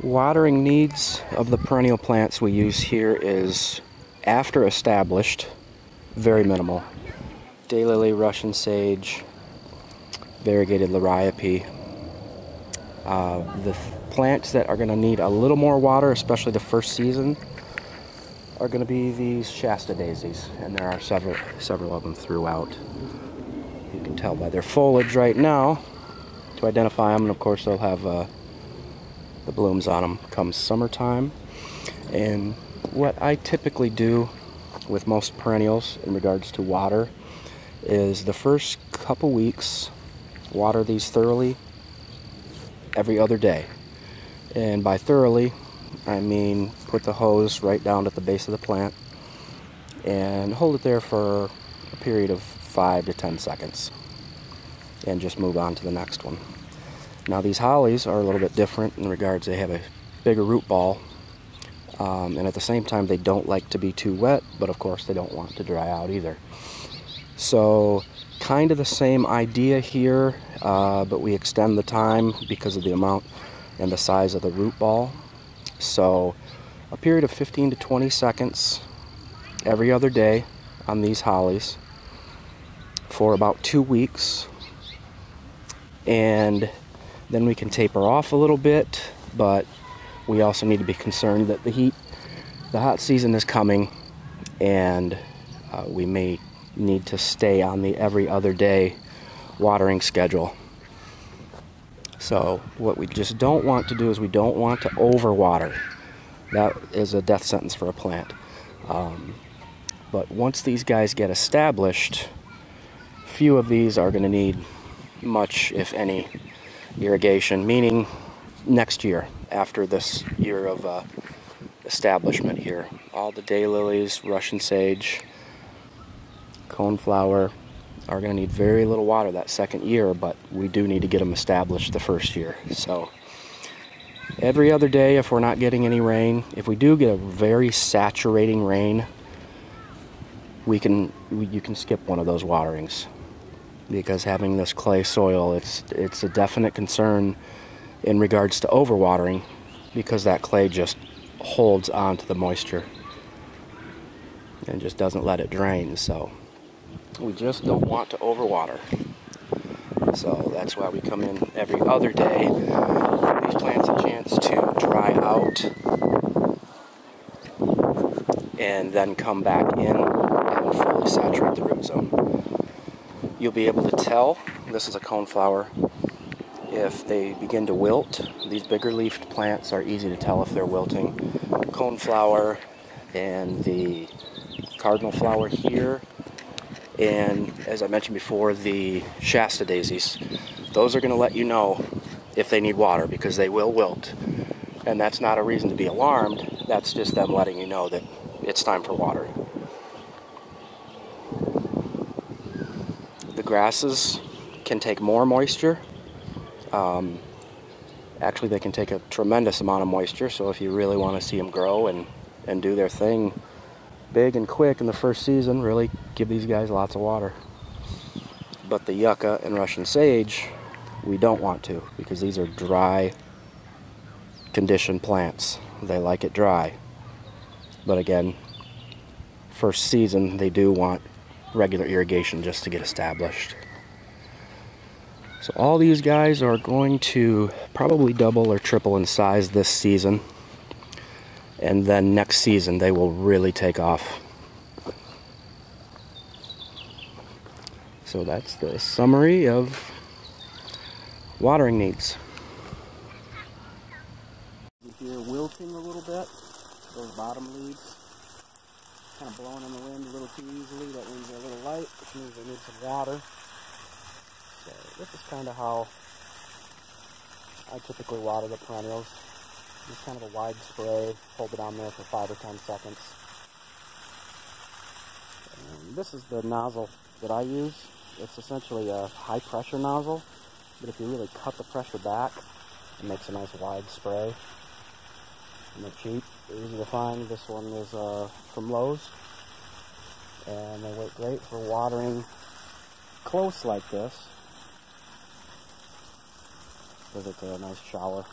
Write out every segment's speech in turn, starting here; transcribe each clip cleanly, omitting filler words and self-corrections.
Watering needs of the perennial plants we use here is, after established, very minimal. Daylily, Russian sage, variegated liriope. The plants that are going to need a little more water, especially the first season, are going to be these Shasta daisies, and there are several of them throughout. You can tell by their foliage right now to identify them, and of course they'll have the blooms on them come summertime. And what I typically do with most perennials in regards to water is the first couple weeks water these thoroughly every other day. And by thoroughly, I mean put the hose right down at the base of the plant and hold it there for a period of 5 to 10 seconds and just move on to the next one. Now these hollies are a little bit different in regards they have a bigger root ball, and at the same time they don't like to be too wet, but of course they don't want to dry out either. So kind of the same idea here, but we extend the time because of the amount and the size of the root ball. So a period of 15 to 20 seconds every other day on these hollies for about 2 weeks, and then we can taper off a little bit, but we also need to be concerned that the hot season is coming, and we may need to stay on the every other day watering schedule. So what we just don't want to do is we don't want to overwater. That is a death sentence for a plant. But once these guys get established, few of these are going to need much, if any, irrigation, meaning next year, after this year of establishment here. All the daylilies, Russian sage, coneflower are going to need very little water that second year, but we do need to get them established the first year. So every other day, if we're not getting any rain, if we do get a very saturating rain, you can skip one of those waterings, because having this clay soil, it's a definite concern in regards to overwatering, because that clay just holds on to the moisture and just doesn't let it drain. So we just don't want to overwater. So that's why we come in every other day, give these plants a chance to dry out, and then come back in and fully saturate the root zone. You'll be able to tell, this is a coneflower, if they begin to wilt. These bigger leafed plants are easy to tell if they're wilting. Coneflower and the cardinal flower here, and as I mentioned before, the Shasta daisies, those are going to let you know if they need water, because they will wilt. And that's not a reason to be alarmed, that's just them letting you know that it's time for water. The grasses can take more moisture. Actually, they can take a tremendous amount of moisture, so if you really want to see them grow and do their thing big and quick in the first season, really give these guys lots of water. But the yucca and Russian sage, we don't want to, because these are dry conditioned plants. They like it dry. But again, first season they do want regular irrigation just to get established. So all these guys are going to probably double or triple in size this season, and then next season they will really take off. So that's the summary of watering needs. Here wilting a little bit, those bottom leaves kind of blowing in the wind a little too easily. That means they're a little light, which means they need some water. So this is kind of how I typically water the perennials. Just kind of a wide spray, hold it on there for 5 or 10 seconds. And this is the nozzle that I use. It's essentially a high pressure nozzle, but if you really cut the pressure back, it makes a nice wide spray. And they're cheap, they're easy to find. This one is from Lowe's, and they work great for watering close like this, because it's a nice shower.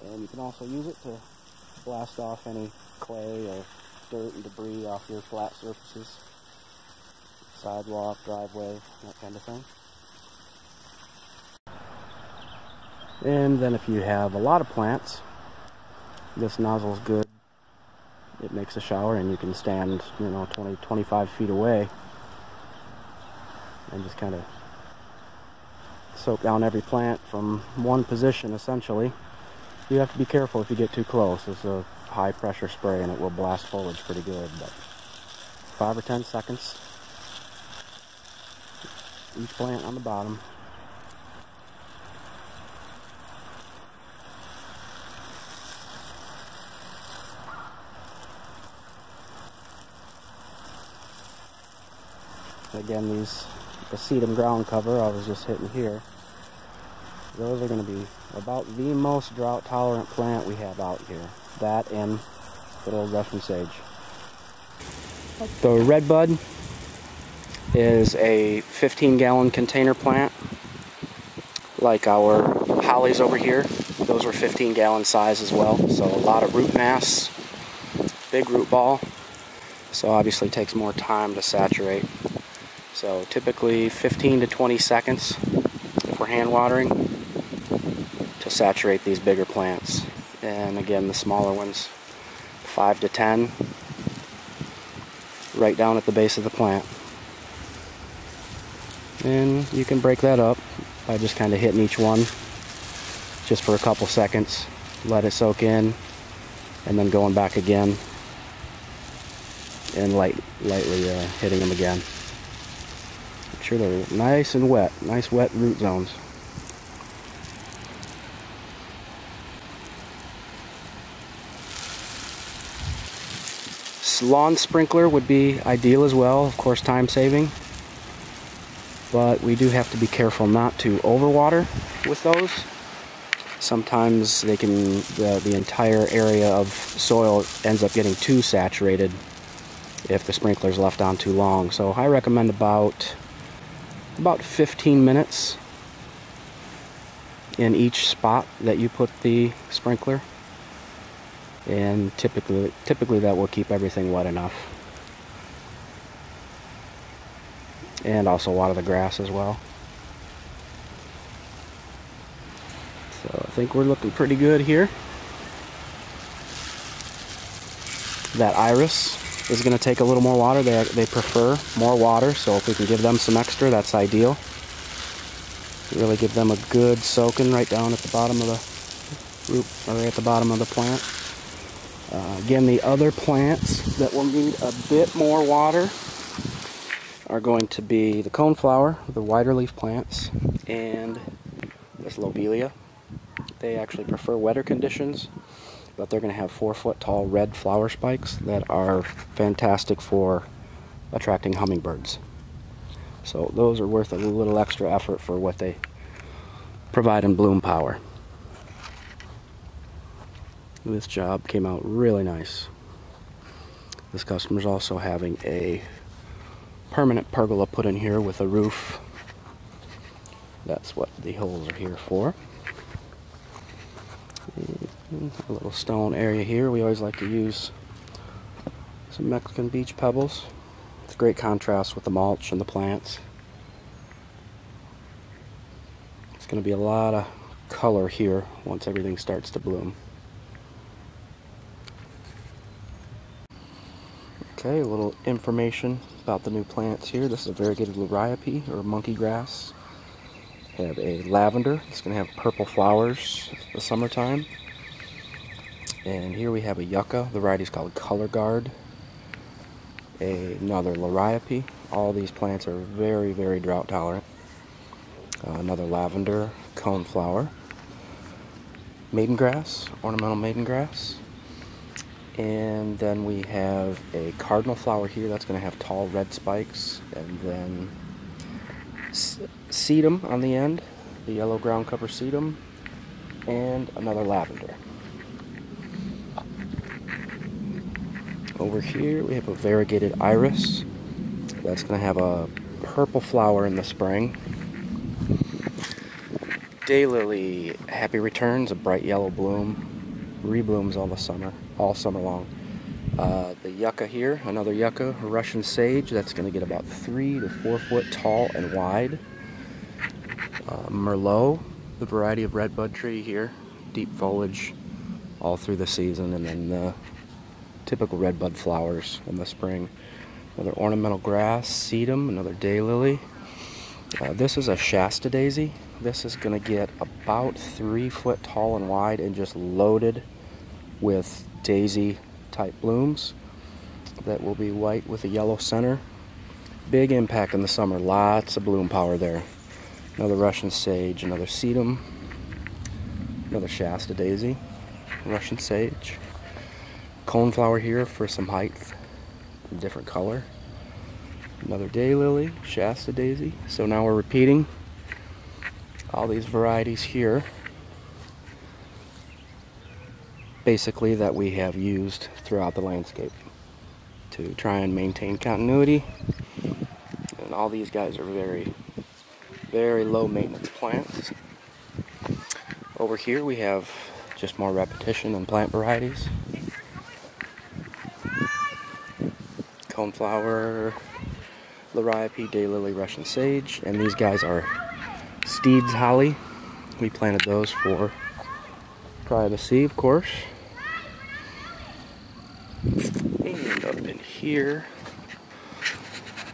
And you can also use it to blast off any clay or dirt and debris off your flat surfaces, sidewalk, driveway, that kind of thing. And then if you have a lot of plants, this nozzle is good. It makes a shower, and you can stand, 20, 25 feet away and just kind of soak down every plant from one position, essentially. You have to be careful if you get too close. It's a high pressure spray and it will blast foliage pretty good, but 5 or 10 seconds each plant on the bottom. Again, the sedum ground cover I was just hitting here, those are going to be about the most drought tolerant plant we have out here. That and good old Russian sage. The redbud is a 15-gallon container plant, like our hollies over here. Those were 15-gallon size as well, so a lot of root mass, big root ball, so obviously takes more time to saturate. So typically 15 to 20 seconds if we're hand watering to saturate these bigger plants. And again, the smaller ones, 5 to 10, right down at the base of the plant. And you can break that up by just kind of hitting each one just for a couple seconds, let it soak in, and then going back again and lightly hitting them again. Make sure they're nice and wet, nice wet root zones. Lawn sprinkler would be ideal as well, of course time saving, but we do have to be careful not to overwater with those. Sometimes they can, the entire area of soil ends up getting too saturated if the sprinkler's left on too long. So I recommend about 15 minutes in each spot that you put the sprinkler, and typically that will keep everything wet enough, and also water the grass as well. So I think we're looking pretty good here. That iris is going to take a little more water. They prefer more water, so if we can give them some extra, that's ideal. Really give them a good soaking right down at the bottom of the root, or at the bottom of the plant. Again, the other plants that will need a bit more water are going to be the coneflower, the wider leaf plants, and this lobelia. They actually prefer wetter conditions, but they're going to have 4-foot tall red flower spikes that are fantastic for attracting hummingbirds. So those are worth a little extra effort for what they provide in bloom power. This job came out really nice. This customer's also having a permanent pergola put in here with a roof. That's what the holes are here for. A little stone area here. We always like to use some Mexican beach pebbles. It's a great contrast with the mulch and the plants. It's going to be a lot of color here once everything starts to bloom. Okay, a little information about the new plants here. This is a variegated liriope, or monkey grass. Have a lavender. It's going to have purple flowers in the summertime. And here we have a yucca. The variety is called Color Guard. Another liriope. All these plants are very, very drought tolerant. Another lavender, coneflower. Maidengrass, ornamental maidengrass. And then we have a cardinal flower here that's going to have tall red spikes, and then sedum on the end, the yellow ground cover sedum, and another lavender. Over here we have a variegated iris that's going to have a purple flower in the spring. Daylily, happy returns, a bright yellow bloom, reblooms all summer long. The yucca here, another yucca, Russian sage, that's going to get about 3 to 4 foot tall and wide. Merlot, the variety of redbud tree here, deep foliage all through the season, and then the typical redbud flowers in the spring. Another ornamental grass, sedum, another daylily. This is a Shasta daisy. This is going to get about 3 foot tall and wide and just loaded with daisy type blooms that will be white with a yellow center. Big impact in the summer, lots of bloom power there. Another Russian sage, another sedum, another Shasta daisy, Russian sage. Coneflower here for some height, different color. Another daylily, Shasta daisy. So now we're repeating all these varieties here, basically, that we have used throughout the landscape to try and maintain continuity. And all these guys are very, very low maintenance plants. Over here we have just more repetition and plant varieties. Coneflower, Liriope, daylily, Russian sage, and these guys are Steed's holly. We planted those for privacy, of course. And up in here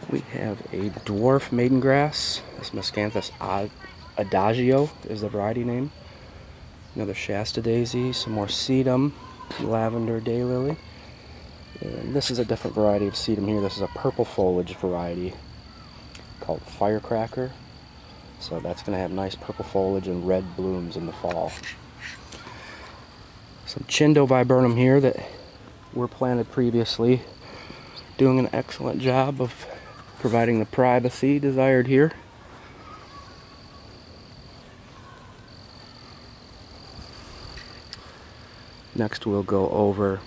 we have a dwarf maiden grass. This Miscanthus adagio is the variety name. Another Shasta daisy, some more sedum, lavender daylily. And this is a different variety of sedum here. This is a purple foliage variety called Firecracker. So that's going to have nice purple foliage and red blooms in the fall. Some Chindo viburnum here that were planted previously, doing an excellent job of providing the privacy desired here. Next we'll go over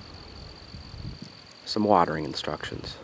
some watering instructions.